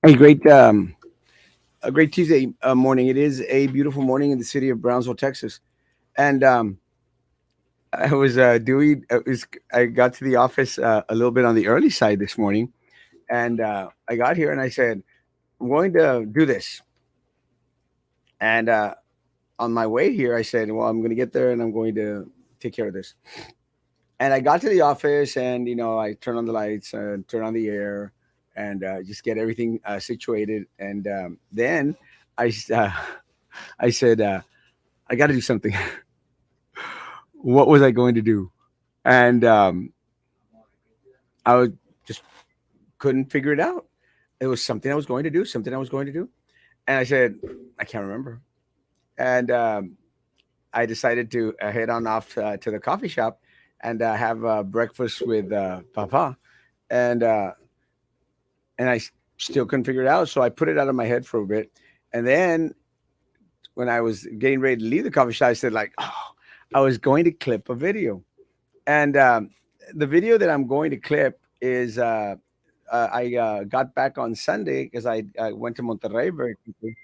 Hey, a great Tuesday morning. It is a beautiful morning in the city of Brownsville, Texas, and I was doing. I got to the office a little bit on the early side this morning, and I got here and I said, "I'm going to do this." And on my way here, I said, "Well, I'm going to get there and I'm going to take care of this." And I got to the office, and I turn on the lights, turn on the air, and just get everything situated, and then I I said, I got to do something. What was I going to do? And I was, just couldn't figure it out. It was something I was going to do, something I was going to do. And I said, I can't remember. And I decided to head on off to the coffee shop and have breakfast with Papa. And still couldn't figure it out. So I put it out of my head for a bit. And then when I was getting ready to leave the coffee shop, I said, like, oh, I was going to clip a video. And the video that I'm going to clip is I got back on Sunday because I went to Monterrey very quickly.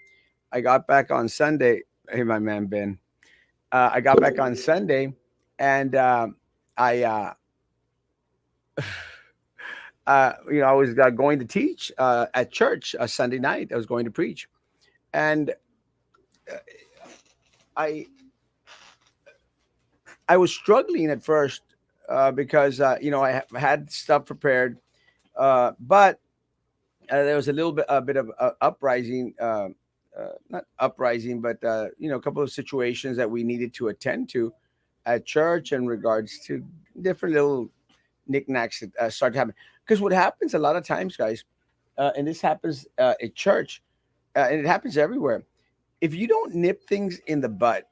I got back on Sunday. Hey, my man Ben. I got back on Sunday, and I, I was going to teach at church Sunday night. I was going to preach, and I I was struggling at first because had stuff prepared, but there was a bit of uprising, not uprising, but a couple of situations that we needed to attend to at church in regards to different little knickknacks that start to happen. Because what happens a lot of times, guys, and this happens at church, and it happens everywhere. If you don't nip things in the bud,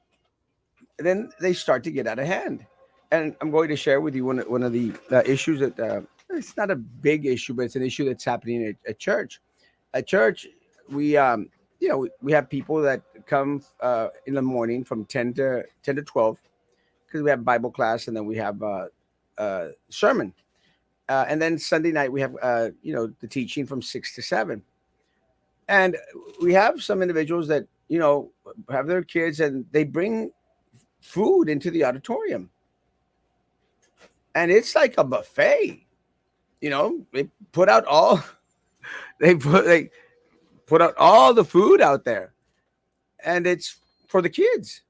then they start to get out of hand. And I'm going to share with you one of the issues that it's not a big issue, but it's an issue that's happening at church. At church, we we have people that come in the morning from 10 to 12 because we have Bible class, and then we have sermon, and then Sunday night we have the teaching from 6 to 7. And we have some individuals that have their kids and they bring food into the auditorium, and it's like a buffet. They put out all they put out all the food out there, and it's for the kids.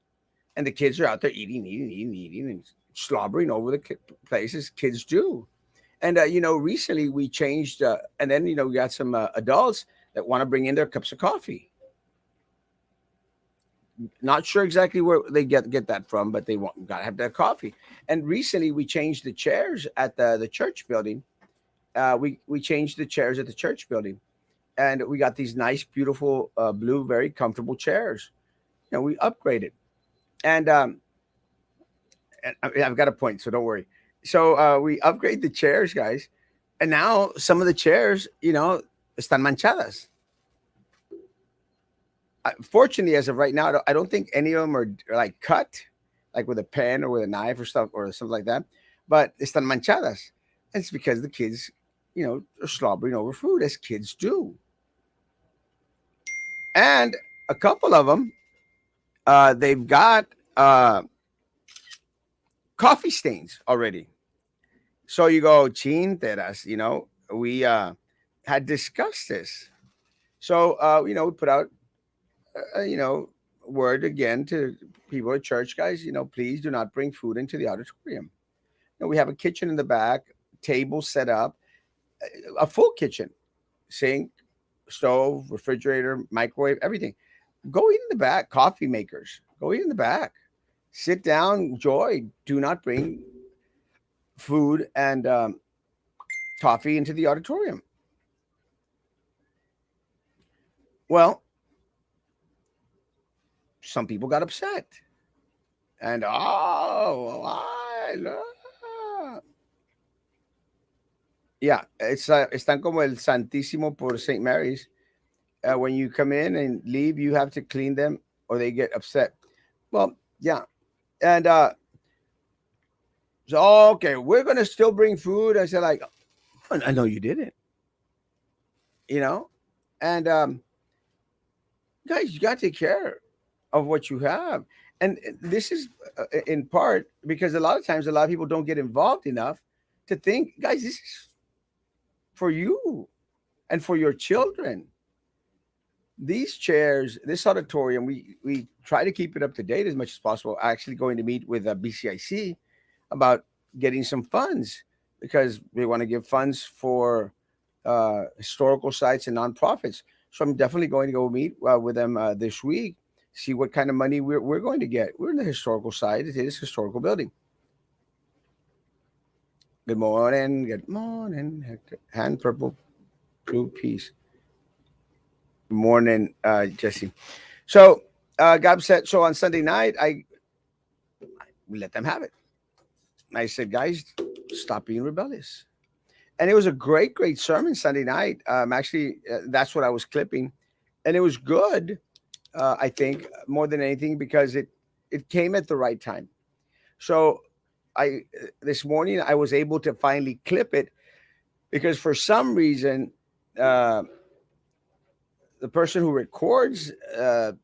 And the kids are out there eating, and slobbering over the places kids do. And recently we changed, and then we got some adults that want to bring in their cups of coffee. Not sure exactly where they get that from, but they want gotta have that coffee. And recently we changed the chairs at the church building. We changed the chairs at the church building, and we got these nice, beautiful blue, very comfortable chairs. We upgraded, and I've got a point, so don't worry. So we upgrade the chairs, guys, and now some of the chairs, están manchadas. Fortunately, as of right now, I don't think any of them are like cut, like with a pen or with a knife or stuff or something like that. But están manchadas. It's because the kids, are slobbering over food as kids do, and a couple of them, they've got coffee stains already. So you go, chinteras, we had discussed this. So, we put out, word again to people at church, guys, please do not bring food into the auditorium. We have a kitchen in the back, table set up, a full kitchen, sink, stove, refrigerator, microwave, everything. Go eat in the back, coffee makers, go eat in the back. Sit down, enjoy. Do not bring food and coffee into the auditorium. Well, some people got upset. And yeah, están como el Santísimo por St. Mary's. When you come in and leave, you have to clean them or they get upset. Well, yeah. And so, okay, we're going to still bring food. I said, like, "Oh, I know you didn't, you know? And guys, you got to take care of what you have. And this is in part because a lot of times a lot of people don't get involved enough to think, guys, this is for you and for your children. These chairs, this auditorium, we try to keep it up to date as much as possible. Actually, going to meet with BCIC about getting some funds because we want to give funds for historical sites and nonprofits. So I'm definitely going to go meet with them this week, see what kind of money we're going to get. We're in the historical side. It is historical building. Good morning. Good morning, Hector. Hand purple, blue piece. Good morning, Jesse. So, Gab said, so on Sunday night, we let them have it. I said, guys, stop being rebellious. And it was a great, great sermon Sunday night. Actually, that's what I was clipping, and it was good. I think more than anything because it came at the right time. So I this morning I was able to finally clip it because for some reason uh, the person who records the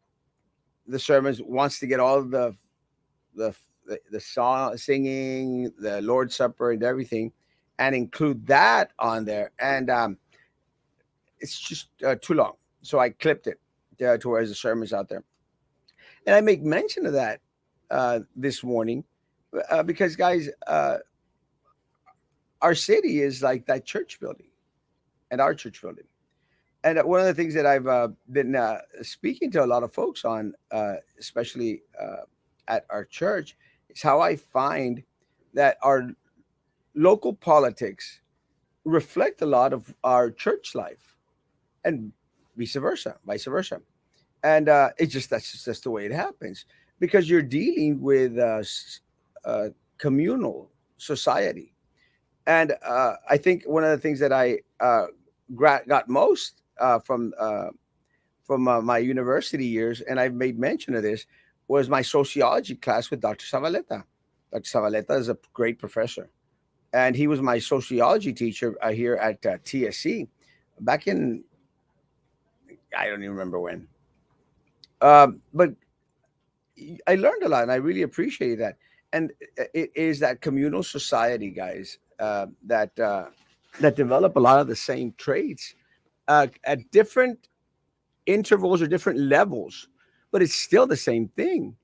sermons wants to get all the the song singing, the Lord's Supper, and everything, and include that on there. And it's just too long. So I clipped it towards the sermons out there. And I make mention of that this morning because, guys, our city is like that church building and our church building. And one of the things that I've been speaking to a lot of folks on, especially at our church, is how I find that our local politics reflect a lot of our church life and vice versa. And it's just that's the way it happens because you're dealing with uh, communal society. And I think one of the things that I got most from my university years, and I've made mention of this, was my sociology class with Dr. Zavaleta. Dr. Zavaleta is a great professor, and he was my sociology teacher here at TSC back in I don't even remember when. But I learned a lot, and I really appreciate that. And it is that communal society, guys, that develop a lot of the same traits at different intervals or different levels, but it's still the same thing.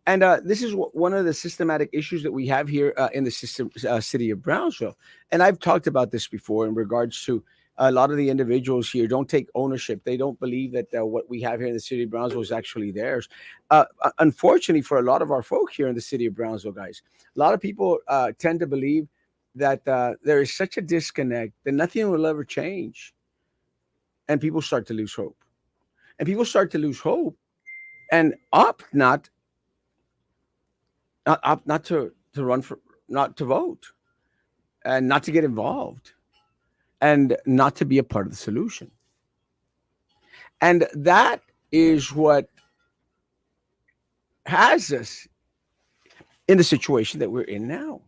And this is one of the systematic issues that we have here in the city of Brownsville. And I've talked about this before in regards to a lot of the individuals here don't take ownership. They don't believe that what we have here in the city of Brownsville is actually theirs. Unfortunately, for a lot of our folk here in the city of Brownsville, guys, a lot of people tend to believe that there is such a disconnect that nothing will ever change. And people start to lose hope. And people start to lose hope and opt not to run for, not to vote, and not to get involved, and not to be a part of the solution. And that is what has us in the situation that we're in now.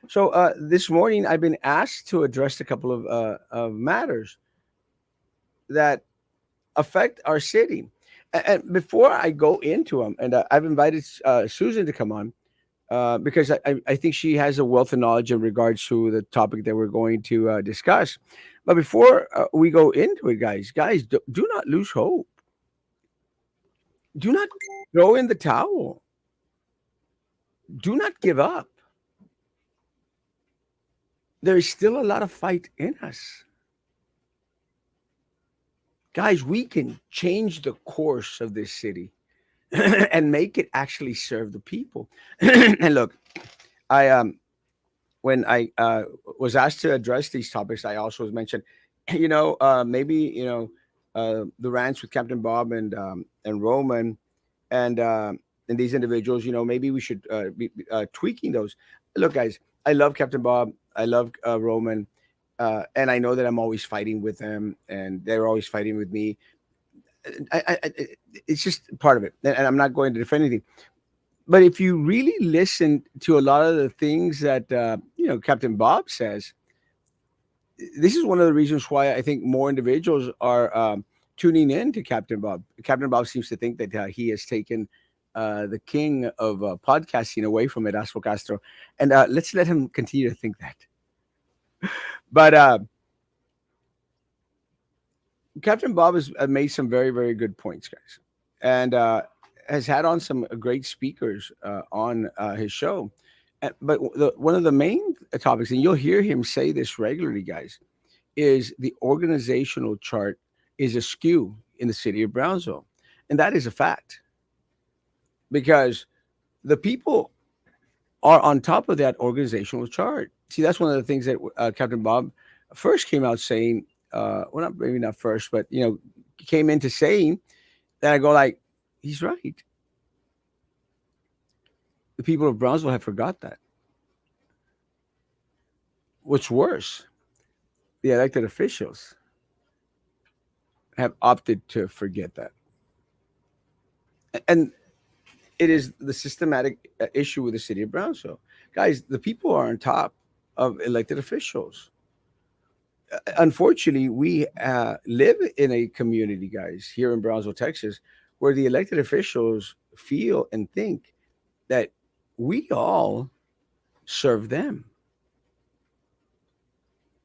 So this morning, I've been asked to address a couple of matters that affect our city. And before I go into them, and I've invited Susan to come on because I think she has a wealth of knowledge in regards to the topic that we're going to discuss. But before we go into it, guys, do not lose hope. Do not throw in the towel. Do not give up. There is still a lot of fight in us. Guys, we can change the course of this city and make it actually serve the people. And look, I when I was asked to address these topics, I also was mentioned, maybe the ranch with Captain Bob and Roman and these individuals, maybe we should be tweaking those. Look, guys, I love Captain Bob, I love Roman, and I know that I'm always fighting with them, and they're always fighting with me. It's just part of it, and I'm not going to defend anything. But if you really listen to a lot of the things that Captain Bob says, this is one of the reasons why I think more individuals are tuning in to Captain Bob. Captain Bob seems to think that he has taken the king of podcasting away from Erasmo Castro, and let's let him continue to think that. But Captain Bob has made some very, very good points, guys, and has had on some great speakers on his show. But one of the main topics, and you'll hear him say this regularly, guys, is the organizational chart is askew in the city of Brownsville. And that is a fact because the people are on top of that organizational chart. See, that's one of the things that Captain Bob first came out saying, well, not maybe not first, but, came into saying that I go like, he's right. The people of Brownsville have forgot that. What's worse, the elected officials have opted to forget that. And it is the systematic issue with the city of Brownsville. Guys, the people are on top of elected officials. Unfortunately, we live in a community, guys, here in Brownsville, Texas, where the elected officials feel and think that we all serve them.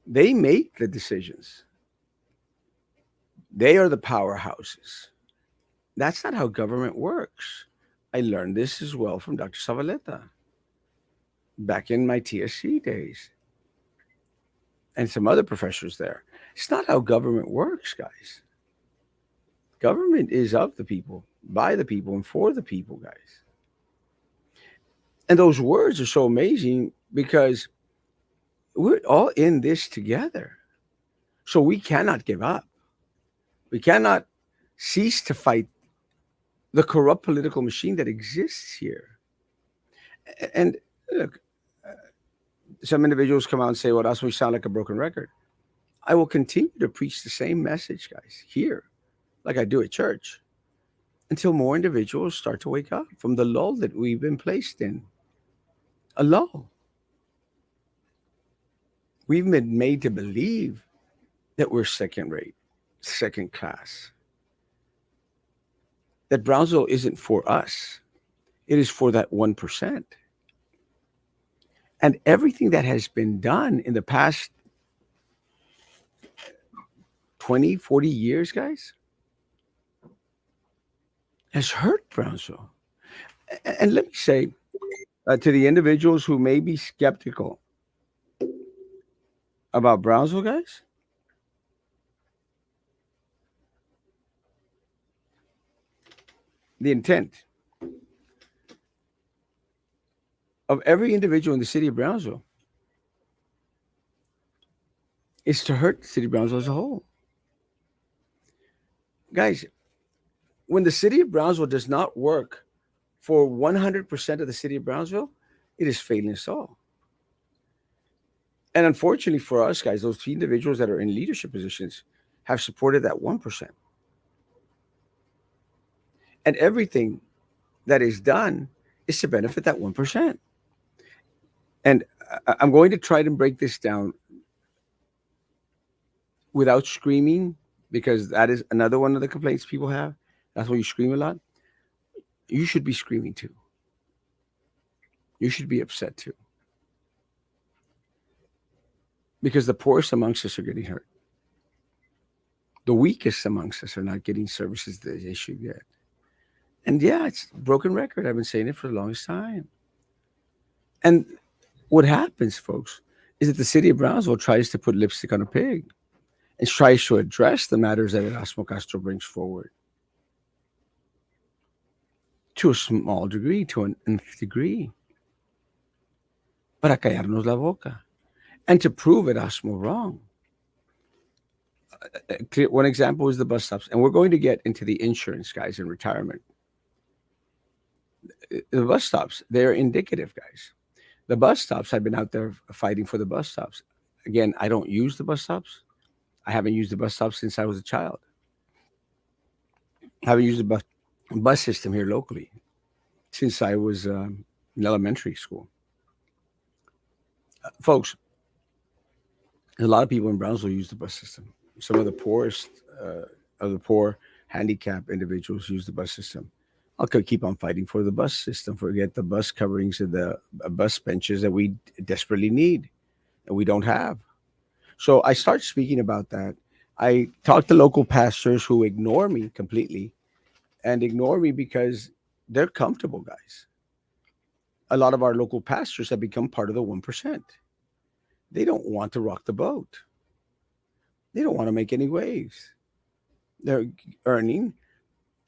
They make the decisions. They are the powerhouses. That's not how government works. I learned this as well from Dr. Savaleta back in my TSC days and some other professors there. It's not how government works, guys. Government is of the people, by the people, and for the people, guys. And those words are so amazing because we're all in this together. So we cannot give up. We cannot cease to fight the corrupt political machine that exists here. And look, some individuals come out and say, well, that's we sound like a broken record. I will continue to preach the same message, guys, here, like I do at church, until more individuals start to wake up from the lull that we've been placed in. A lull. We've been made to believe that we're second rate, second class, that Brownsville isn't for us, it is for that 1%. And everything that has been done in the past 20, 40 years, guys, has hurt Brownsville. And let me say to the individuals who may be skeptical about Brownsville, guys, the intent of every individual in the city of Brownsville is to hurt the city of Brownsville as a whole. Guys, when the city of Brownsville does not work for 100% of the city of Brownsville, it is failing us all. And unfortunately for us, guys, those three individuals that are in leadership positions have supported that 1%. And everything that is done is to benefit that 1%. And I'm going to try to break this down without screaming, because that is another one of the complaints people have. That's why you scream a lot. You should be screaming too. You should be upset too. Because the poorest amongst us are getting hurt. The weakest amongst us are not getting services that they should get. And yeah, it's a broken record. I've been saying it for the longest time. And what happens, folks, is that the city of Brownsville tries to put lipstick on a pig and tries to address the matters that Erasmo Castro brings forward to a small degree, to an nth degree, para callarnos la boca and to prove Erasmo wrong. One example is the bus stops, and we're going to get into the insurance, guys, and retirement. The bus stops, they're indicative, guys. The bus stops, I've been out there fighting for the bus stops. Again, I don't use the bus stops. I haven't used the bus stops since I was a child. I haven't used the bus system here locally since I was in elementary school. Folks, A lot of people in Brownsville use the bus system. Some of the poorest of the poor handicapped individuals use the bus system. I'll keep on fighting for the bus system, forget the bus coverings and the bus benches that we desperately need and we don't have. So I start speaking about that. I talk to local pastors who ignore me completely and ignore me because they're comfortable, guys. A lot of our local pastors have become part of the 1%. They don't want to rock the boat. They don't want to make any waves. They're earning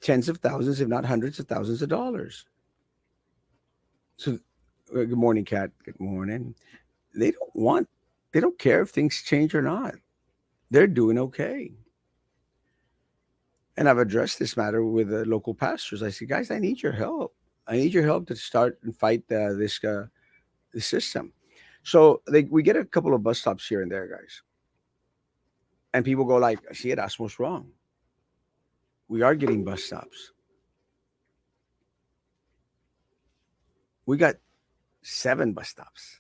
tens of thousands, if not hundreds of thousands of dollars. So, good morning, Kat. Good morning. They don't want, they don't care if things change or not. They're doing okay. And I've addressed this matter with the local pastors. I said, guys, I need your help. I need your help to start and fight this system. So we get a couple of bus stops here and there, guys, and people go like, "See, Erasmo's wrong. We are getting bus stops. We got 7 bus stops.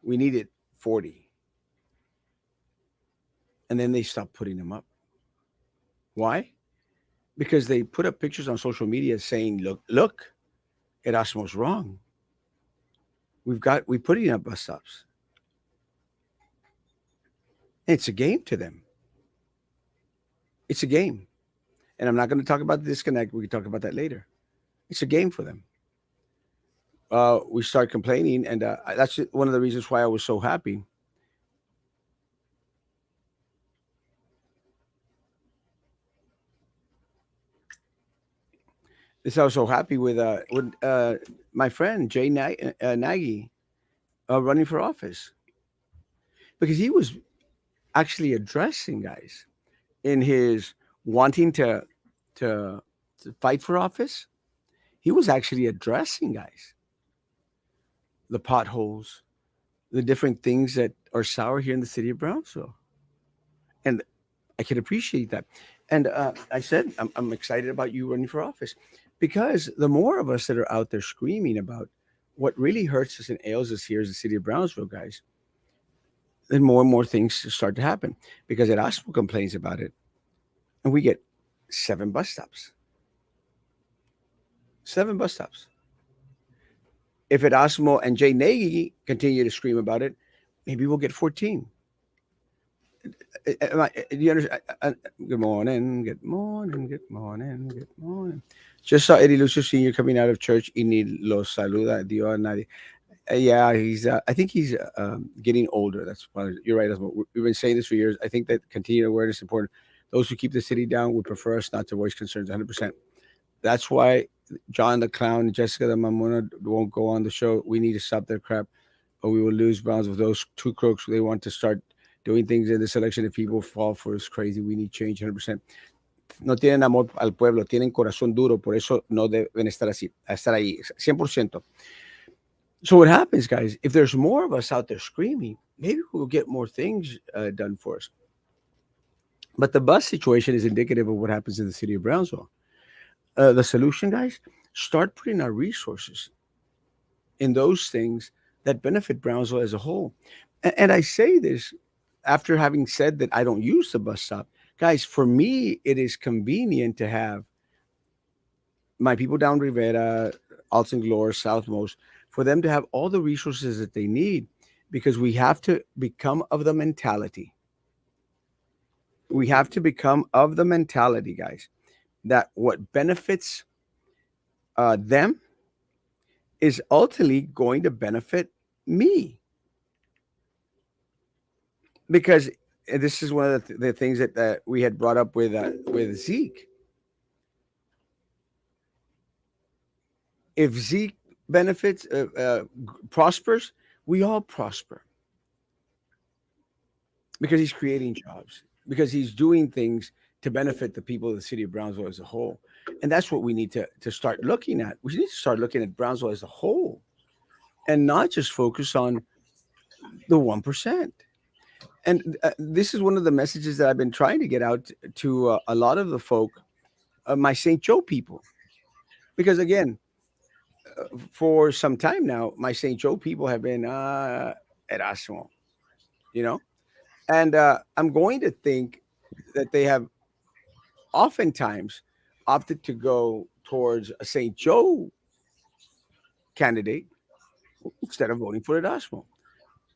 We needed 40." And then they stopped putting them up. Why? Because they put up pictures on social media saying, "Look, Erasmo's wrong. We putting up bus stops." And it's a game to them. It's a game. And I'm not going to talk about the disconnect. We can talk about that later. It's a game for them. We start complaining, and that's one of the reasons why I was so happy. This I was so happy with my friend Nagy running for office because he was actually addressing guys in his wanting to to fight for office. He was actually addressing guys the potholes, the different things that are sour here in the city of Brownsville, and I can appreciate that. And I said, I'm excited about you running for office because the more of us that are out there screaming about what really hurts us and ails us here is the city of Brownsville, guys, then more and more things start to happen because Erasmo complains about it. And we get 7 bus stops. 7 bus stops. If Erasmo and Jay Nagy continue to scream about it, maybe we'll get 14. Do you understand? Good morning, good morning, good morning, good morning. Just saw Eddie Lucio Sr. coming out of church y ni los saluda Dio a nadie. Yeah, he's. I think he's getting older. That's why you're right. We've been saying this for years. I think that continued awareness is important. Those who keep the city down would prefer us not to voice concerns 100%. That's why John the Clown and Jessica the Mamona won't go on the show. We need to stop their crap or we will lose bounds with those two crooks. They want to start doing things in this election. If people fall for it's crazy, we need change 100%. No tienen amor al pueblo, tienen corazón duro, por eso no deben estar así, estar ahí, 100%. So what happens, guys, if there's more of us out there screaming, maybe we'll get more things done for us. But the bus situation is indicative of what happens in the city of Brownsville. The solution, guys, start putting our resources in those things that benefit Brownsville as a whole. And I say this after having said that I don't use the bus stop. Guys, for me, it is convenient to have my people down Rivera, Alton Glore, Southmost, for them to have all the resources that they need because we have to become of the mentality. We have to become of the mentality, guys, that what benefits them is ultimately going to benefit me because this is one of the things that we had brought up with Zeke. If Zeke benefits, prospers, we all prosper because he's creating jobs, because he's doing things to benefit the people of the city of Brownsville as a whole. And that's what we need to start looking at. We need to start looking at Brownsville as a whole and not just focus on the 1%. And this is one of the messages that I've been trying to get out to a lot of the folk, my St. Joe people. Because again, for some time now, my St. Joe people have been Erasmo. you know. And I'm going to think that they have oftentimes opted to go towards a St. Joe candidate instead of voting for Erasmo.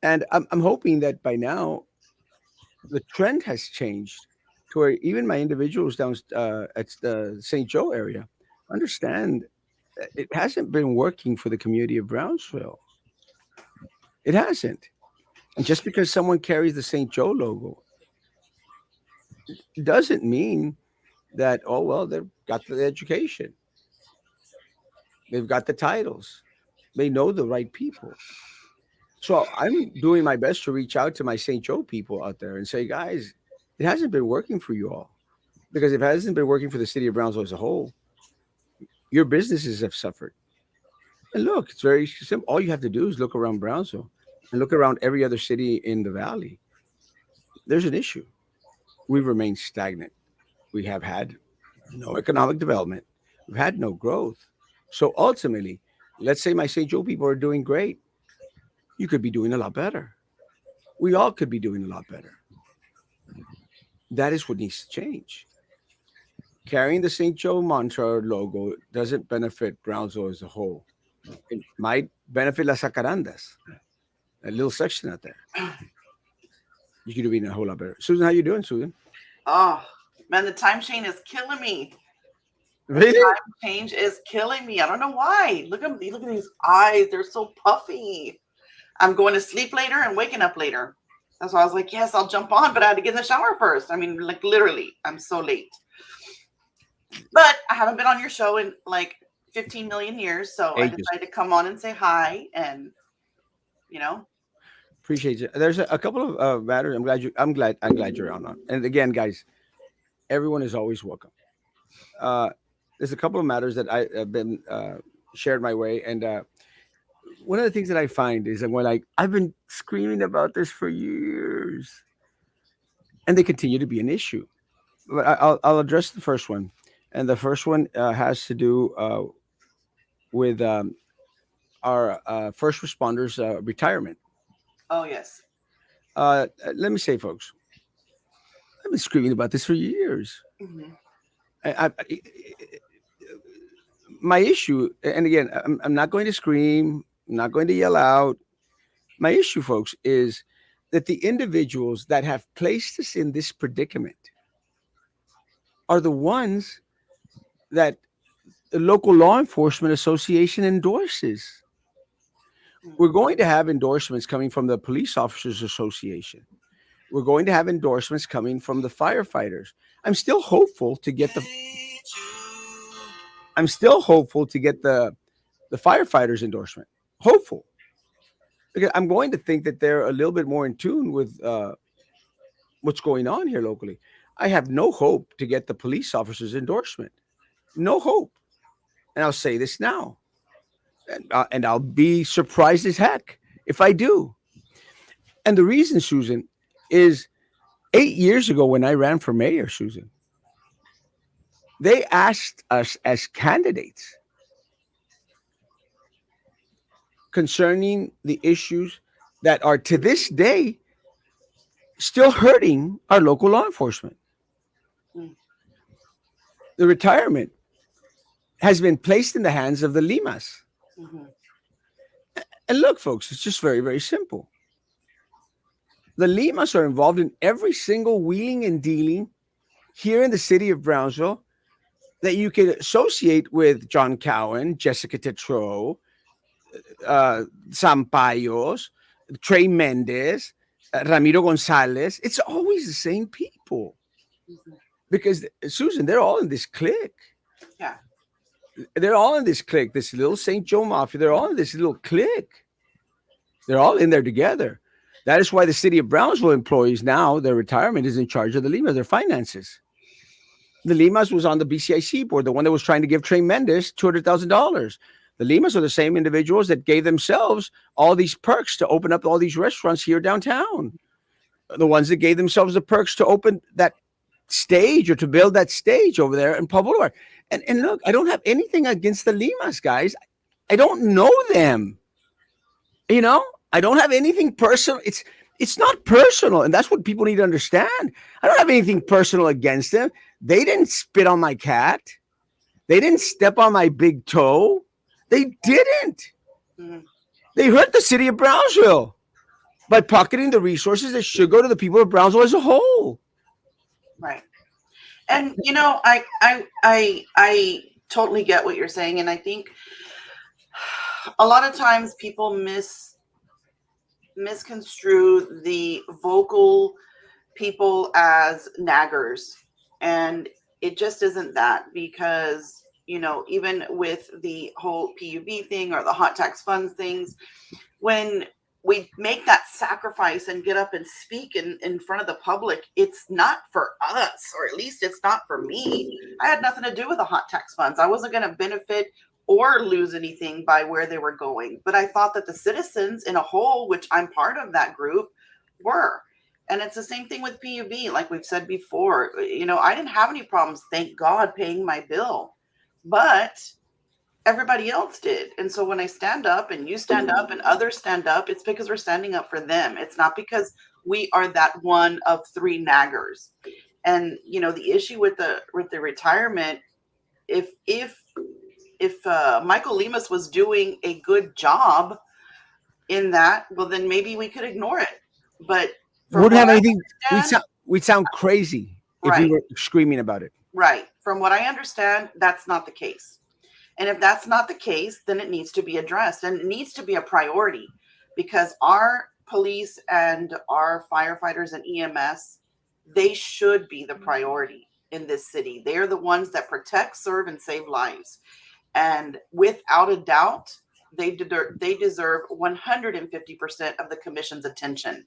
And I'm hoping that by now the trend has changed to where even my individuals down at the St. Joe area understand that it hasn't been working for the community of Brownsville. It hasn't. And just because someone carries the St. Joe logo doesn't mean that, oh, well, they've got the education, they've got the titles, they know the right people. So I'm doing my best to reach out to my St. Joe people out there and say, guys, it hasn't been working for you all. Because if it hasn't been working for the city of Brownsville as a whole, your businesses have suffered. And look, it's very simple. All you have to do is look around Brownsville and look around every other city in the valley. There's an issue. We've remained stagnant. We have had no economic development. We've had no growth. So ultimately, let's say my St. Joe people are doing great. You could be doing a lot better. We all could be doing a lot better. That is what needs to change. Carrying the St. Joe mantra logo doesn't benefit Brownsville as a whole. It might benefit Las Jacarandas, a little section out there. You could be doing a whole lot better. Susan, how you doing, Susan? Oh, man, the time change is killing me. The Really? time change is killing me. I don't know why. Look at these eyes. They're so puffy. I'm going to sleep later and waking up later. That's why I was like, yes, I'll jump on, but I had to get in the shower first. I mean, like literally, I'm so late. But I haven't been on your show in like 15 million years, so I Ages. decided to come on and say hi and you know, Appreciate you. There's a couple of matters. I'm glad you're on. And again, guys, everyone is always welcome. Uh, there's a couple of matters that I have been shared my way, and one of the things that I find is that when I've been screaming about this for years, and they continue to be an issue. But I'll address the first one, and the first one has to do with our first responders retirement. oh yes. Let me say, folks, I've been screaming about this for years. Hmm. I, my issue, and again, I'm not going to scream, I'm not going to yell out. My issue, folks, is that the individuals that have placed us in this predicament are the ones that the local law enforcement association endorses. We're going to have endorsements coming from the police officers association. We're going to have endorsements coming from the firefighters. I'm still hopeful to get the I'm still hopeful to get the firefighters endorsement. Hopeful. Because I'm going to think that they're a little bit more in tune with what's going on here locally. I have no hope to get the police officers endorsement. No hope. And I'll say this now. And I'll be surprised as heck if I do. And the reason, Susan, is 8 years ago when I ran for mayor, Susan, they asked us as candidates concerning the issues that are to this day still hurting our local law enforcement. The retirement has been placed in the hands of the Limas. Hmm. And look, folks, it's just very, very simple. The Limas are involved in every single wheeling and dealing here in the city of Brownsville that you could associate with John Cowan, Jessica Tetreault, Sampayos, Trey Mendez, Ramiro Gonzalez. It's always the same people Hmm. because, Susan, they're all in this clique. Yeah. They're all in this clique, this little St. Joe Mafia. They're all in this little clique. They're all in there together. That is why the city of Brownsville employees now, their retirement is in charge of the Limas, their finances. The Limas was on the BCIC board, the one that was trying to give Trey Mendez $200,000. The Limas are the same individuals that gave themselves all these perks to open up all these restaurants here downtown. The ones that gave themselves the perks to open that stage or to build that stage over there in Paul Boulevard. And look, I don't have anything against the Limas, guys. I don't know them. You know, I don't have anything personal. It's not personal, and that's what people need to understand. I don't have anything personal against them. They didn't spit on my cat. They didn't step on my big toe. They didn't. Mhm. They hurt the city of Brownsville by pocketing the resources that should go to the people of Brownsville as a whole. Right. And I totally get what you're saying, and I think a lot of times people misconstrue the vocal people as naggers, and it just isn't that, because even with the whole PUB thing or the hot tax funds things, when we make that sacrifice and get up and speak in front of the public, it's not for us, or at least it's not for me. I had nothing to do with the hot tax funds. I wasn't going to benefit or lose anything by where they were going. But I thought that the citizens in a whole, which I'm part of that group, were. And it's the same thing with PUB. Like we've said before, I didn't have any problems, thank God, paying my bill. But everybody else did. And so when I stand up and you stand up and others stand up, it's because we're standing up for them. It's not because we are that one of three naggers. And the issue with the retirement, if Michael Lemus was doing a good job in that, well, then maybe we could ignore it. But from Wouldn't what have I anything. understand, We'd sound crazy if we right, were screaming about it. right. From what I understand, that's not the case. And if that's not the case, then it needs to be addressed, and it needs to be a priority, because our police and our firefighters and EMS, they should be the priority in this city. They are the ones that protect, serve, and save lives. And without a doubt, they deserve 150% of the commission's attention.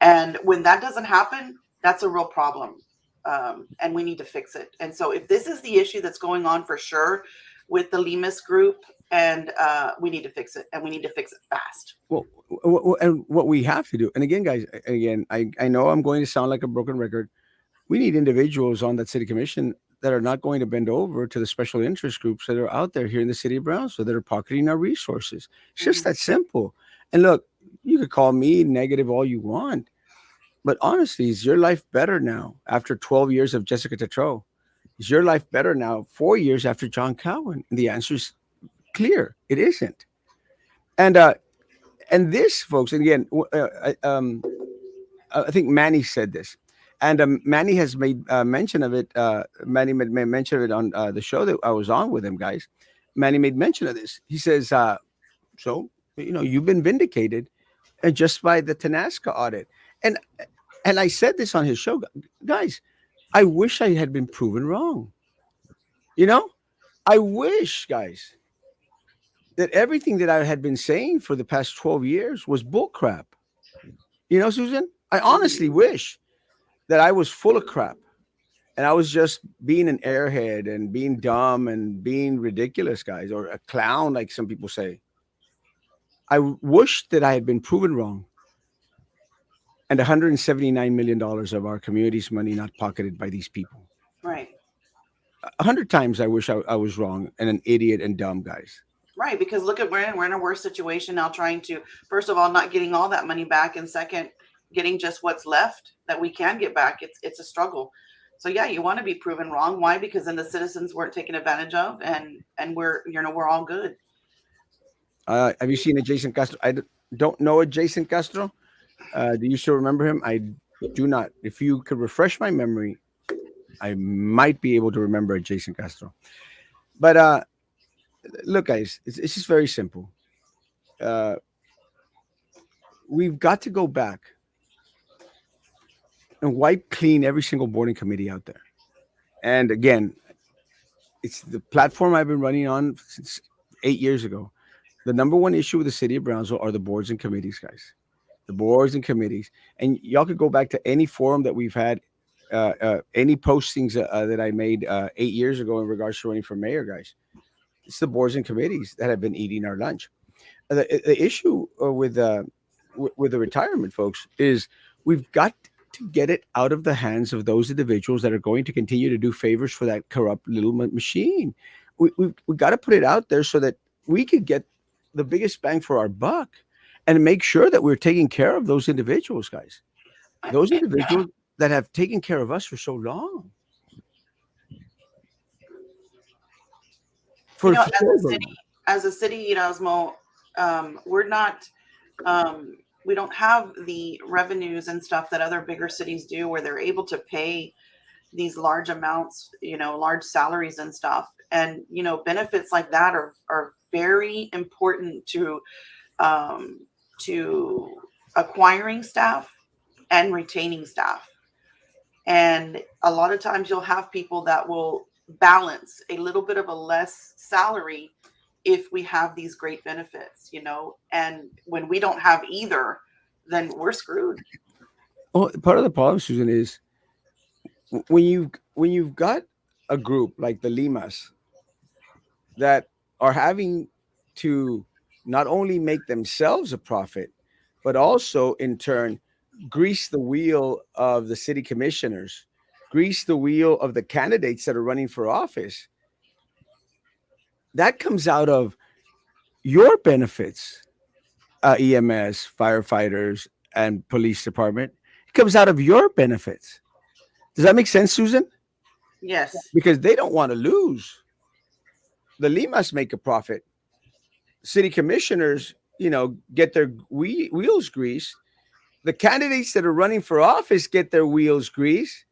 And when that doesn't happen, that's a real problem. And we need to fix it. And so, if this is the issue that's going on for sure with the Lemus group, and we need to fix it, and we need to fix it fast. Well, and what we have to do, and again, guys, again, I know I'm going to sound like a broken record. We need individuals on that city commission that are not going to bend over to the special interest groups that are out there here in the city of Brownsville that are pocketing our resources. It's just Mhm. that simple. And look, you could call me negative all you want, but honestly, is your life better now after 12 years of Jessica Tetreault? Is your life better now 4 years after John Cowan? And the answer is clear. It isn't. And this, folks, and again, I think Manny said this, and Manny has made mention of it. Manny made mention of it on the show that I was on with him, guys. Manny made mention of this. He says, "So you've been vindicated, just by the Tanasca audit." And I said this on his show, guys. I wish I had been proven wrong. You know, I wish, guys, that everything that I had been saying for the past 12 years was bullcrap. Susan, I Mhm. honestly wish that I was full of crap and I was just being an airhead and being dumb and being ridiculous, guys, or a clown, like some people say. I wish that I had been proven wrong and $179 million of our community's money not pocketed by these people. Right. 100 times I wish I was wrong and an idiot and dumb, guys. Right, because look at we're in a worse situation now, trying to, first of all, not getting all that money back, and second, getting just what's left that we can get back. It's a struggle. So yeah, you want to be proven wrong. Why? Because then the citizens weren't taken advantage of, and we're all good. Have you seen a Jason Castro? Don't know a Jason Castro. Do you still remember him? I do not. If you could refresh my memory, I might be able to remember a Jason Castro. But look, guys, it's just very simple. Uh, we've got to go back and wipe clean every single boarding committee out there. And again, it's the platform I've been running on since 8 years ago. The number one issue with the city of Brownsville are the boards and committees, guys. The boards and committees. And y'all could go back to any forum that we've had, any postings that I made 8 years ago in regards to running for mayor, guys. It's the boards and committees that have been eating our lunch. The issue with the retirement, folks, is we've got to get it out of the hands of those individuals that are going to continue to do favors for that corrupt little machine. We got to put it out there so that we could get the biggest bang for our buck. and make sure that we're taking care of those individuals, guys. Those individuals that have taken care of us for so long, You know, for so long. as a city, Erasmo, we're not, we don't have the revenues and stuff that other bigger cities do, where they're able to pay these large amounts, large salaries and stuff. And benefits like that are very important um, to acquiring staff and retaining staff. And a lot of times you'll have people that will balance a little bit of a less salary if we have these great benefits. And when we don't have either, then we're screwed. Well, part of the problem, Susan, is when you've got a group like the Limas that are having to not only make themselves a profit, but also in turn grease the wheel of the city commissioners, grease the wheel of the candidates that are running for office. That comes out of your benefits, EMS, firefighters, and police department. It comes out of your benefits. Does that make sense, Susan? Yes. Because they don't want to lose. The Limas make a profit. City commissioners, get their wheels greased. The candidates that are running for office get their wheels greased,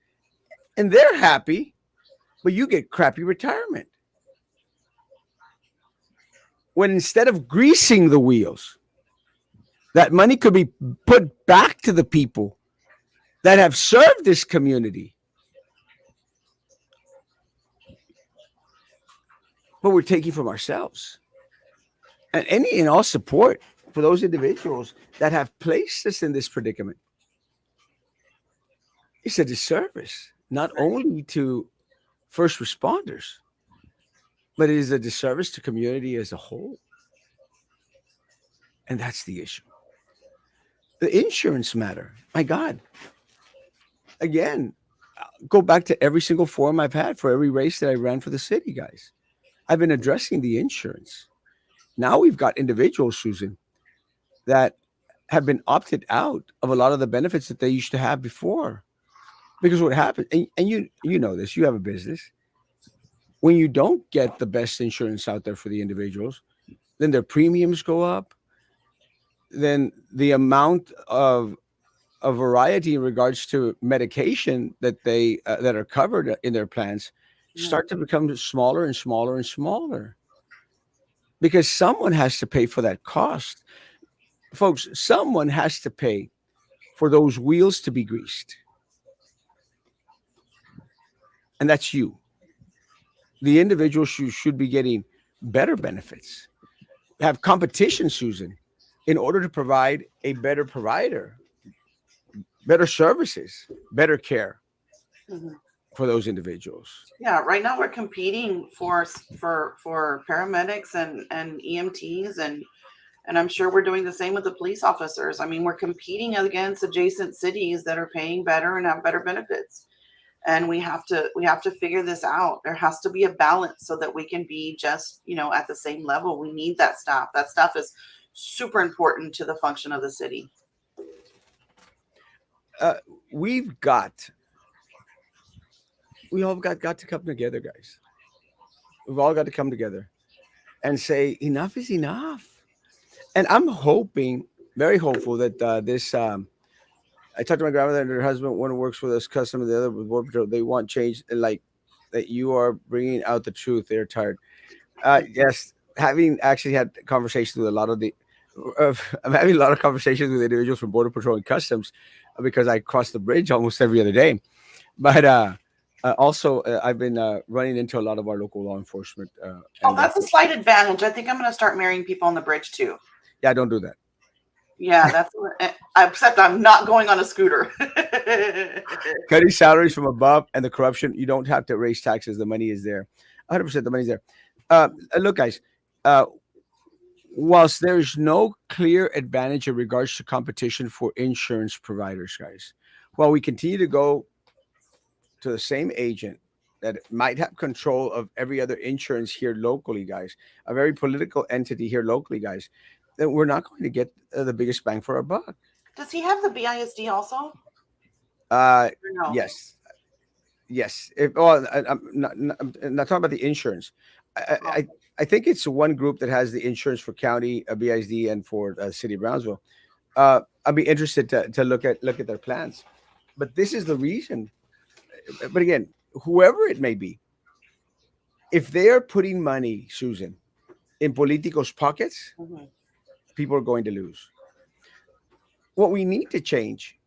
and they're happy, but you get crappy retirement. When instead of greasing the wheels, that money could be put back to the people that have served this community. But we're taking from ourselves. And any and all support for those individuals that have placed us in this predicament is a disservice, not only to first responders, but it is a disservice to community as a whole. And that's the issue. The insurance matter. My God. Again, go back to every single forum I've had for every race that I ran for the city, guys. I've been addressing the insurance. Now we've got individuals, Susan, that have been opted out of a lot of the benefits that they used to have before. Because what happens, and you know this, you have a business. When you don't get the best insurance out there for the individuals, then their premiums go up. Then the amount of a variety in regards to medication that are covered in their plans Mhm. start to become smaller and smaller and smaller because someone has to pay for that cost, folks. Someone has to pay for those wheels to be greased, and that's you. The individual should be getting better benefits, have competition, Susan, in order to provide a better provider, better services, better care Mhm. for those individuals. Yeah, right now we're competing for paramedics and EMTs, and I'm sure we're doing the same with the police officers. I mean, we're competing against adjacent cities that are paying better and have better benefits. And we have to figure this out. There has to be a balance so that we can be just, at the same level. We need that staff. That staff is super important to the function of the city. Uh, we've got, we all got to come together, guys. We've all got to come together and say enough is enough. And I'm hoping, very hopeful that this. I talked to my grandmother and her husband. One works with us, customer, the other with border patrol. They want change, and like that you are bringing out the truth. They're tired. Yes, having actually had conversations with a lot of the, I'm having a lot of conversations with individuals from border patrol and customs because I cross the bridge almost every other day. But also, I've been running into a lot of our local law enforcement, Oh, and that's a slight advantage. I think I'm going to start marrying people on the bridge too. yeah, don't do that. Yeah, except I'm not going on a scooter. Cutting salaries from above and the corruption, you don't have to raise taxes. The money is there. 100% the money's there. Look, guys, uh, whilst there's no clear advantage in regards to competition for insurance providers, guys, while we continue to go to the same agent that might have control of every other insurance here locally, guys, a very political entity here locally, guys. then we're not going to get the biggest bang for our buck. Does he have the BISD also? Uh, Or no? yes, yes. If well, I'm not talking about the insurance. I, I Oh. I I think it's one group that has the insurance for county BISD and for city of Brownsville. I'd be interested to look at their plans. But this is the reason. But again, whoever it may be, if they are putting money, Susan, in politicos' pockets, Hmm. people are going to lose. What we need to change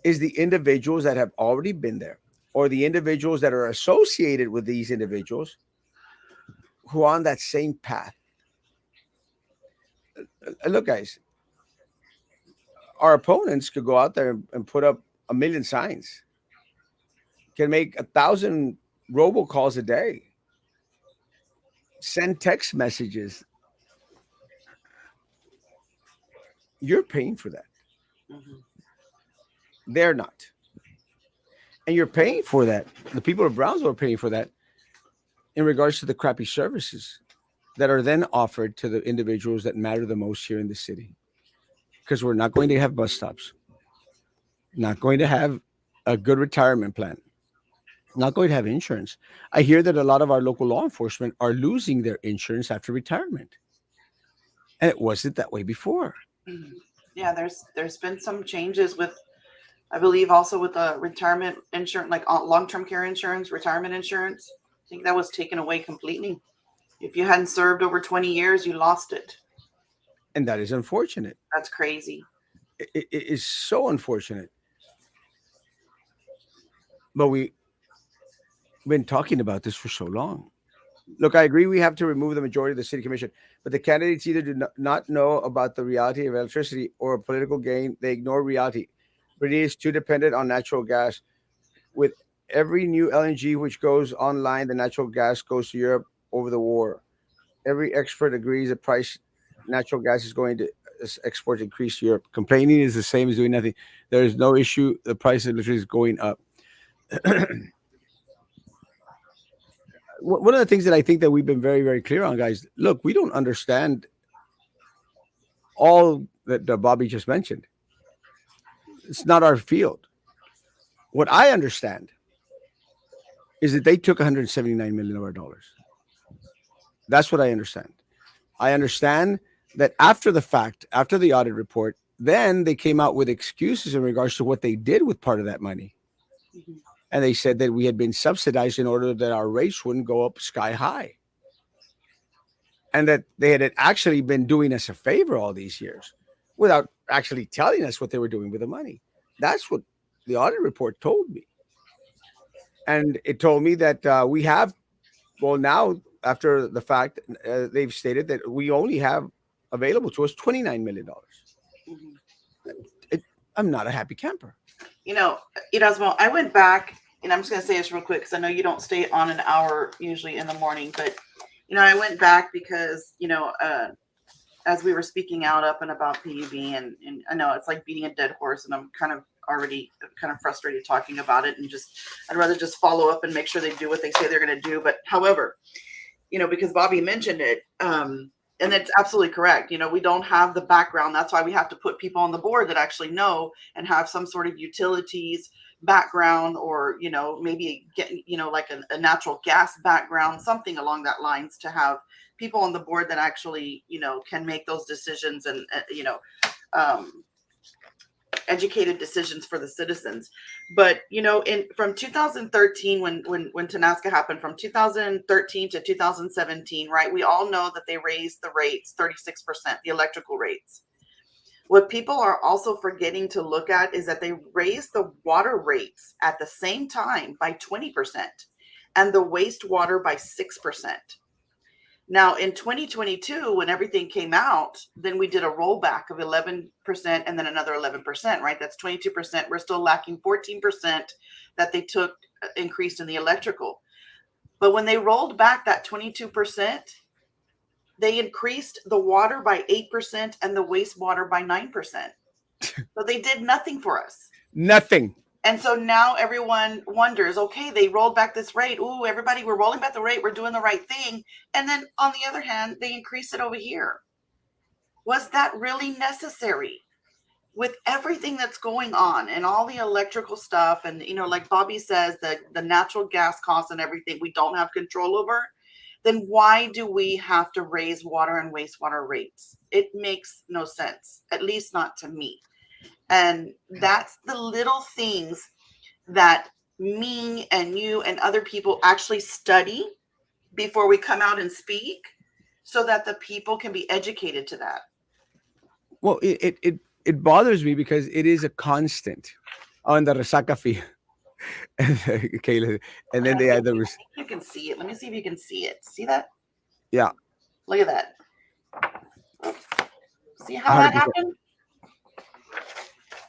is the individuals that have already been there, or the individuals that are associated with these individuals who are on that same path. Look, guys, our opponents could go out there and put up a million signs, can make 1,000 robocalls a day, send text messages. You're paying for that. Hmm. They're not. And you're paying for that. The people of Brownsville are paying for that in regards to the crappy services that are then offered to the individuals that matter the most here in the city. Because we're not going to have bus stops, not going to have a good retirement plan, not going to have insurance. I hear that a lot of our local law enforcement are losing their insurance after retirement. And it wasn't that way before. Hmm. Yeah, there's been some changes with, I believe, also with the retirement insurance, like long-term care insurance, retirement insurance. I think that was taken away completely. If you hadn't served over 20 years, you lost it. And that is unfortunate. That's crazy. It is so unfortunate. But we've been talking about this for so long. Look, I agree we have to remove the majority of the city commission, but the candidates either do not know about the reality of electricity or political gain. They ignore reality. Brittany is too dependent on natural gas. With every new LNG which goes online, the natural gas goes to Europe over the war. Every expert agrees the price natural gas is going to exports increase to Europe. Complaining is the same as doing nothing. There is no issue. The price of electricity is going up. One of the things that I think that we've been very, very clear on, guys, look, we don't understand all that Bobby just mentioned. It's not our field. What I understand is that they took 179 million of our dollars. That's what I understand. I understand that after the fact, after the audit report, then they came out with excuses in regards to what they did with part of that money. Hmm. And they said that we had been subsidized in order that our rates wouldn't go up sky high. And that they had actually been doing us a favor all these years without actually telling us what they were doing with the money. That's what the audit report told me. And it told me that we have, well, now after the fact, they've stated that we only have available to us $29 million. Hmm. It, I'm not a happy camper. You know, Erasmo, I went back, and I'm just going to say this real quick because I know you don't stay on an hour usually in the morning, but, I went back because, as we were speaking out up and about PUB, and I know it's like beating a dead horse, and I'm kind of already kind of frustrated talking about it, and just I'd rather just follow up and make sure they do what they say they're going to do. But however, because Bobby mentioned it, and it's absolutely correct. We don't have the background. That's why we have to put people on the board that actually know and have some sort of utilities background, or maybe get like a natural gas background, something along that lines, to have people on the board that actually can make those decisions, and um, educated decisions for the citizens. But in from 2013, when Tanasca happened, from 2013 to 2017, right, we all know that they raised the rates 36%, the electrical rates. What people are also forgetting to look at is that they raised the water rates at the same time by 20%, and the wastewater by 6%. Now, in 2022, when everything came out, then we did a rollback of 11% and then another 11%, right? That's 22%. We're still lacking 14% that they took, increased in the electrical. But when they rolled back that 22%, they increased the water by 8% and the wastewater by 9%. So they did nothing for us. Nothing. And so now everyone wonders, okay, they rolled back this rate. Ooh, everybody, we're rolling back the rate. We're doing the right thing. And then on the other hand, they increase it over here. Was that really necessary? With everything that's going on and all the electrical stuff, and like Bobby says, the natural gas costs and everything we don't have control over, then why do we have to raise water and wastewater rates? It makes no sense, at least not to me. And that's the little things that me and you and other people actually study before we come out and speak, so that the people can be educated to that. Well, it bothers me because it is a constant on the resaca fee. Okay, and then I they think add the you can see it. Let me see if you can see it. See that? yeah, Look at that. See how that 100%. happened?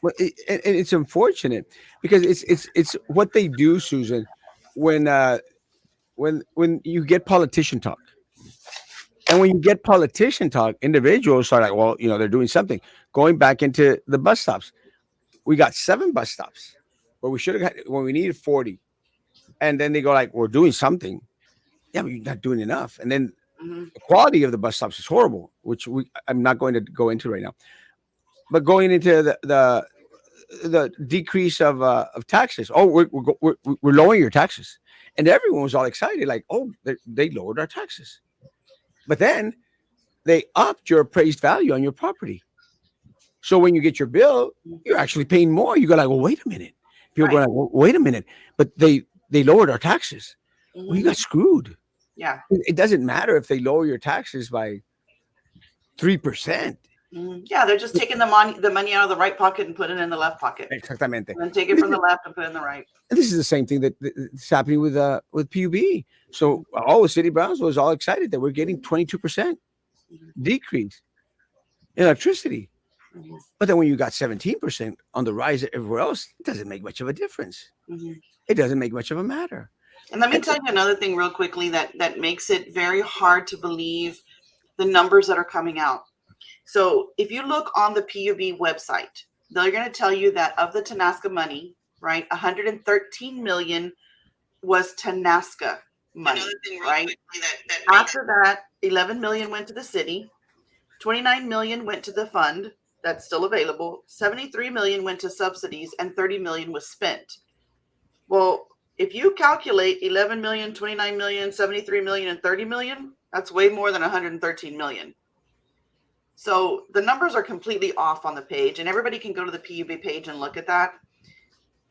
Well, and it's unfortunate because it's what they do, Susan, when when you get politician talk. And when you get politician talk, individuals are like, well, they're doing something. Going back into the bus stops, we got 7 bus stops where we should have had when we needed 40. And then they go like, we're doing something. Yeah, but you're not doing enough. And then Hmm. the quality of the bus stops is horrible, which I'm not going to go into right now. But going into the decrease of taxes. Oh, we're lowering your taxes, and everyone was all excited, like, oh, they lowered our taxes. But then they upped your appraised value on your property. So when you get your bill, you're actually paying more. You go like, well, wait a minute. People go Right. like, well, wait a minute, but they lowered our taxes. Well, you Hmm. got screwed. Yeah. It doesn't matter if they lower your taxes by 3%. Yeah, they're just taking the money out of the right pocket and put it in the left pocket, Exactamente. and then take And it this from is, the left and put it in the right. and this is the same thing that's happening with PUB. So all the city of Brownsville is all excited that we're getting 22% decrease in electricity. Hmm. But then when you got 17% on the rise everywhere else, it doesn't make much of a difference. Hmm. It doesn't make much of a matter. And let me And tell you another thing real quickly that makes it very hard to believe the numbers that are coming out. So if you look on the PUB website, they're going to tell you that of the Tanasca money, right, 113 million was Tanasca money, right? After that, 11 million went to the city, 29 million went to the fund that's still available, 73 million went to subsidies, and 30 million was spent. Well, if you calculate 11 million, 29 million, 73 million, and 30 million, that's way more than 113 million. So the numbers are completely off on the page, and everybody can go to the PUB page and look at that.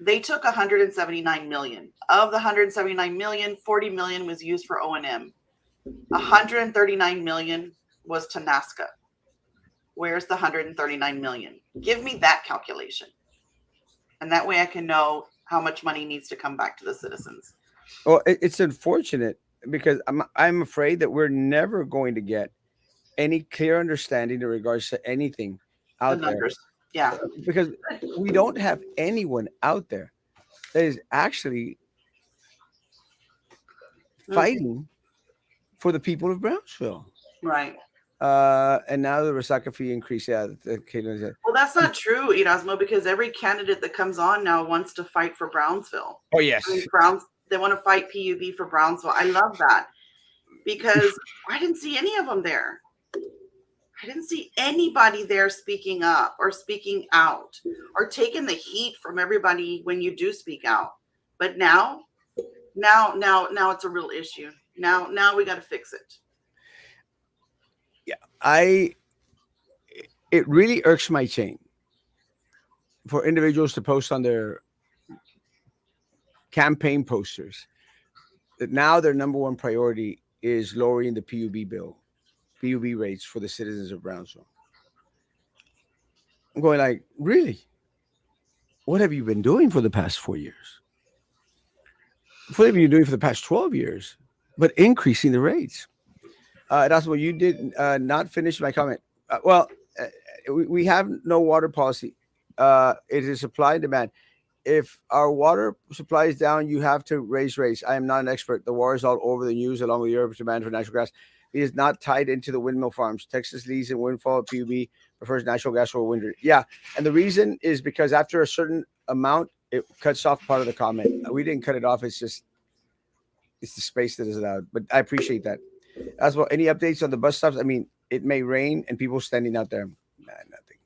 They took 179 million. Of the 179 million, 40 million was used for O&M. 139 million was to NASCA. Where's the 139 million? Give me that calculation. And that way I can know how much money needs to come back to the citizens. well, it's unfortunate because I'm afraid that we're never going to get any clear understanding in regards to anything The out there numbers. Yeah. because we don't have anyone out there that is actually Mhm. fighting for the people of Brownsville. Right. And now the resaca fee increase. Yeah, Caitlin said. Well, that's not true, Erasmo, because every candidate that comes on now wants to fight for Brownsville. Oh I mean, yes, they want to fight PUB for Brownsville. I love that because I didn't see any of them there. I didn't see anybody there speaking up or speaking out or taking the heat from everybody when you do speak out. But now it's a real issue. Now we got to fix it. yeah. It really irks my chain for individuals to post on their campaign posters that now their number one priority is lowering the PUB rates for the citizens of Brownsville. I'm going like, really? What have you been doing for the past 4 years? What have you been doing for the past 12 years? But increasing the rates. That's what you did not finish my comment. We have no water policy. It is supply and demand. If our water supply is down, you have to raise rates. I am not an expert. The war is all over the news, along with Europe's demand for natural gas. It is not tied into the windmill farms. Texas leads in windfall. PUB prefers natural gas over wind. Yeah, and the reason is because after a certain amount, it cuts off part of the comment. We didn't cut it off. It's the space that is allowed. But I appreciate that. As well, any updates on the bus stops? I mean, It may rain and people standing out there. Nah, nothing.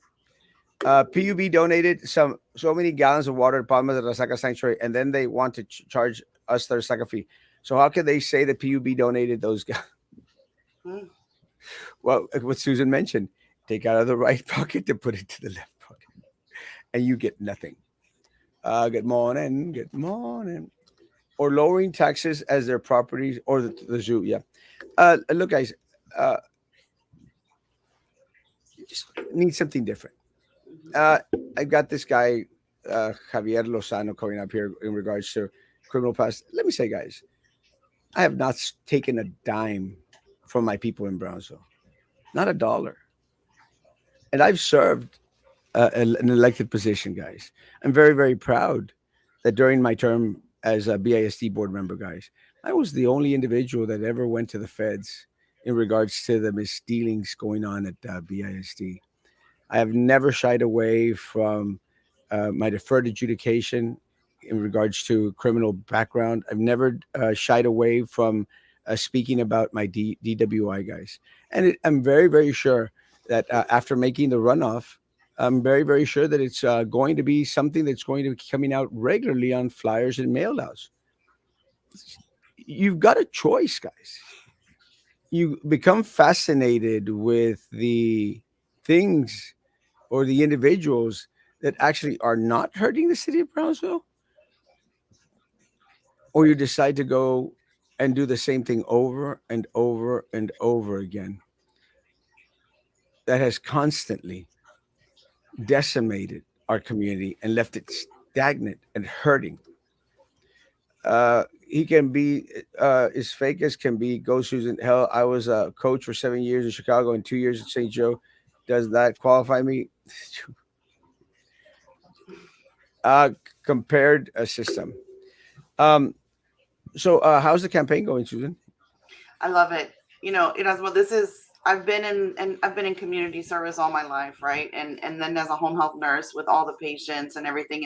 PUB donated so many gallons of water to Palmas de Resaca Sanctuary, and then they want to charge us their Resaca fee. So how can they say that PUB donated those? Mm. Well, what Susan mentioned, take out of the right pocket to put it to the left pocket, and you get nothing. Good morning, good morning. Or lowering taxes as their properties or the zoo. Yeah. Look, guys, uh, you just need something different. Mhm. Uh, I've got this guy, Javier Lozano, coming up here in regards to criminal past. Let me say, guys, I have not taken a dime from my people in Brownsville, not a dollar. And I've served an elected position, guys. I'm very, very proud that during my term as a BISD board member, guys, I was the only individual that ever went to the feds in regards to the misdealings going on at BISD. I have never shied away from my deferred adjudication in regards to criminal background. I've never shied away from speaking about my DWI guys. And I'm very, very sure that after making the runoff, I'm very, very sure that it's going to be something that's going to be coming out regularly on flyers and mail outs. You've got a choice, guys. You become fascinated with the things or the individuals that actually are not hurting the city of Brownsville, or you decide to go and do the same thing over and over and over again that has constantly decimated our community and left it stagnant and hurting. He can be as fake as can be. Go Susan. Hell, I was a coach for 7 years in Chicago and 2 years at St. Joe. Does that qualify me? uh, Compared a system. Um, how's the campaign going, Susan? I love it. Well, this is I've been in and I've been in community service all my life, right? And then as a home health nurse with all the patients and everything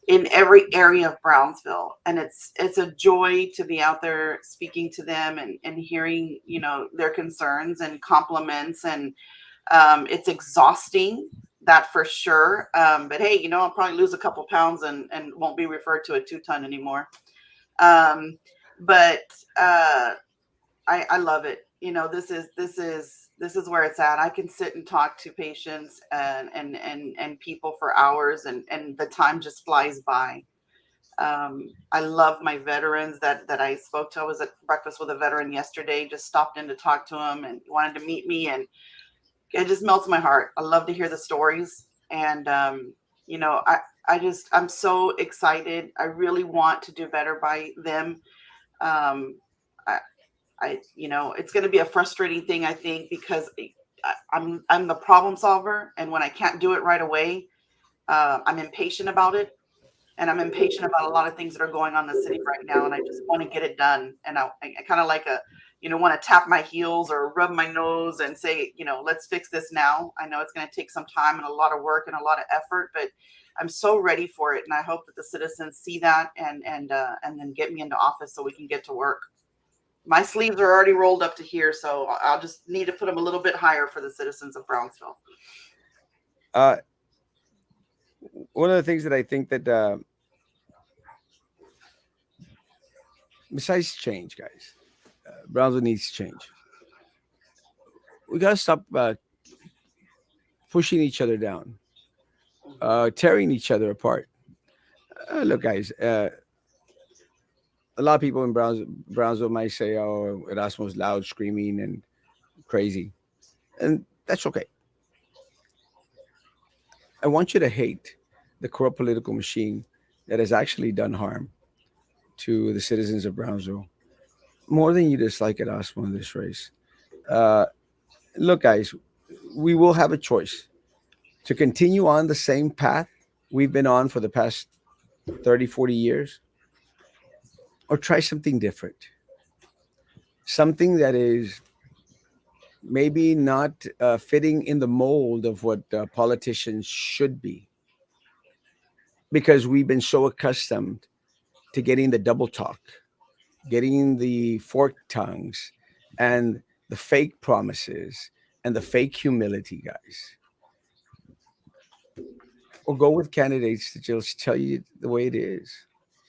in every area of Brownsville. And it's a joy to be out there speaking to them and hearing, their concerns and compliments. And it's exhausting, that for sure. But hey, I'll probably lose a couple pounds and won't be referred to a 2-ton anymore. Um, but I love it. This is where it's at. I can sit and talk to patients and people for hours, and the time just flies by. I love my veterans that I spoke to. I was at breakfast with a veteran yesterday. Just stopped in to talk to him and wanted to meet me, and it just melts my heart. I love to hear the stories, and you know, I I'm so excited. I really want to do better by them. Um, I, it's going to be a frustrating thing, I think, because I'm the problem solver, and when I can't do it right away, I'm impatient about it, and I'm impatient about a lot of things that are going on in the city right now, and I just want to get it done. And I kind of like want to tap my heels or rub my nose and say, let's fix this now. I know it's going to take some time and a lot of work and a lot of effort, but I'm so ready for it, and I hope that the citizens see that and then get me into office so we can get to work. My sleeves are already rolled up to here, so I'll just need to put them a little bit higher for the citizens of Brownsville. Uh, One of the things that I think that besides change, guys, Brownsville needs change. We gotta stop pushing each other down, Mhm. tearing each other apart. Look, guys, a lot of people in Brownsville might say, "Oh, Erasmo's loud, screaming, and crazy," and that's okay. I want you to hate the corrupt political machine that has actually done harm to the citizens of Brownsville more than you dislike Erasmo in this race. Uh, Look, guys, we will have a choice to continue on the same path we've been on for the past 30, 40 years, or try something different. Something that is maybe not fitting in the mold of what politicians should be, because we've been so accustomed to getting the double talk, getting the forked tongues, and the fake promises. and the fake humility, guys. Or go with candidates that just tell you the way it is.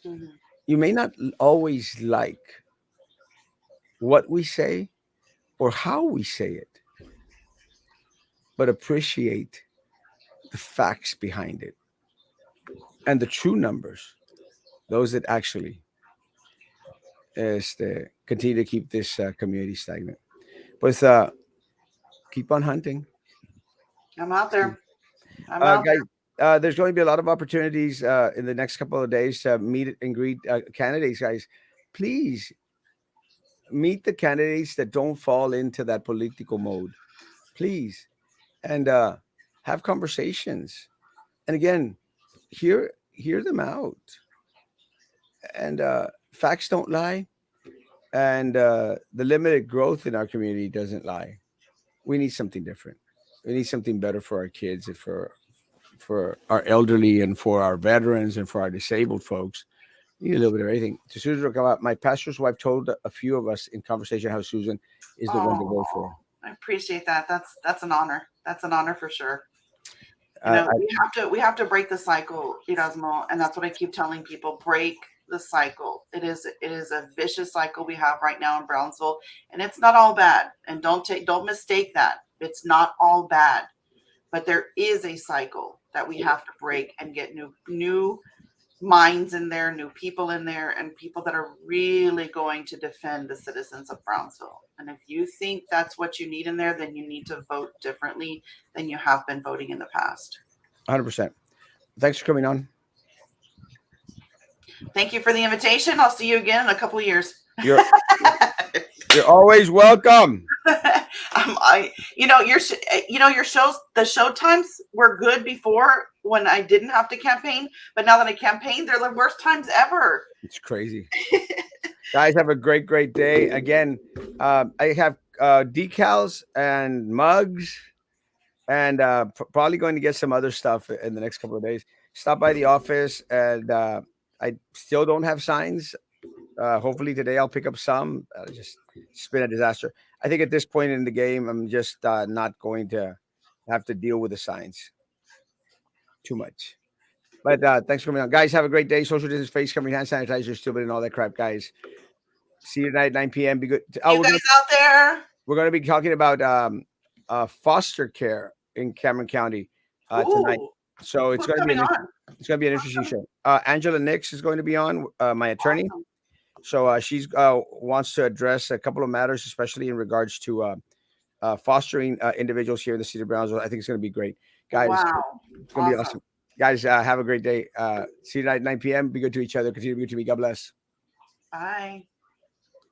Mhm. You may not always like what we say or how we say it, but appreciate the facts behind it and the true numbers, those that actually continue to keep this community stagnant. But keep on hunting. I'm out there. I'm out Guys, there's going to be a lot of opportunities in the next couple of days to meet and greet candidates, guys. Please meet the candidates that don't fall into that political mode. Please. And have conversations. And again, hear them out. And facts don't lie. And the limited growth in our community doesn't lie. We need something different. We need something better for our kids and for our elderly and for our veterans and for our disabled folks. We need a little bit of everything. To Susan, my pastor's wife told a few of us in conversation how Susan is the there. one to Oh, vote for. I appreciate that. That's an honor. That's an honor for sure. You I, know, we have to break the cycle, Erasmo, and that's what I keep telling people: break the cycle. It is a vicious cycle we have right now in Brownsville, and it's not all bad. And don't mistake that. It's not all bad, but there is a cycle that we have to break and get new minds in there, new people in there, and people that are really going to defend the citizens of Brownsville. And if you think that's what you need in there, then you need to vote differently than you have been voting in the past. 100%. Thanks for coming on. Thank you for the invitation. I'll see you again in a couple of years. You're you're always welcome. Your shows, the show times were good before when I didn't have to campaign, but now that I campaign, they're the worst times ever. It's crazy. Guys, have a great day. Again, I have decals and mugs, and probably going to get some other stuff in the next couple of days. Stop by the office, and I still don't have signs. Hopefully today I'll pick up some. It's been a disaster. I think at this point in the game, I'm just not going to have to deal with the signs too much. But thanks for coming on, guys. Have a great day. Social distance, face covering, hand sanitizer, stupid, and all that crap, guys. See you tonight, 9 p.m. Be good. Oh, You guys out there? we're gonna be talking about foster care in Cameron County tonight. Ooh, So who's coming on? it's gonna be an interesting show. Angela Nix is going to be on, my attorney. Awesome. So she's wants to address a couple of matters, especially in regards to fostering individuals here in the city of Brownsville. I think it's going to be great, guys. Wow. It's going to be Awesome. awesome, guys. Have a great day. See you tonight, 9 p.m. Be good to each other. Continue to be good to me. God bless. Bye.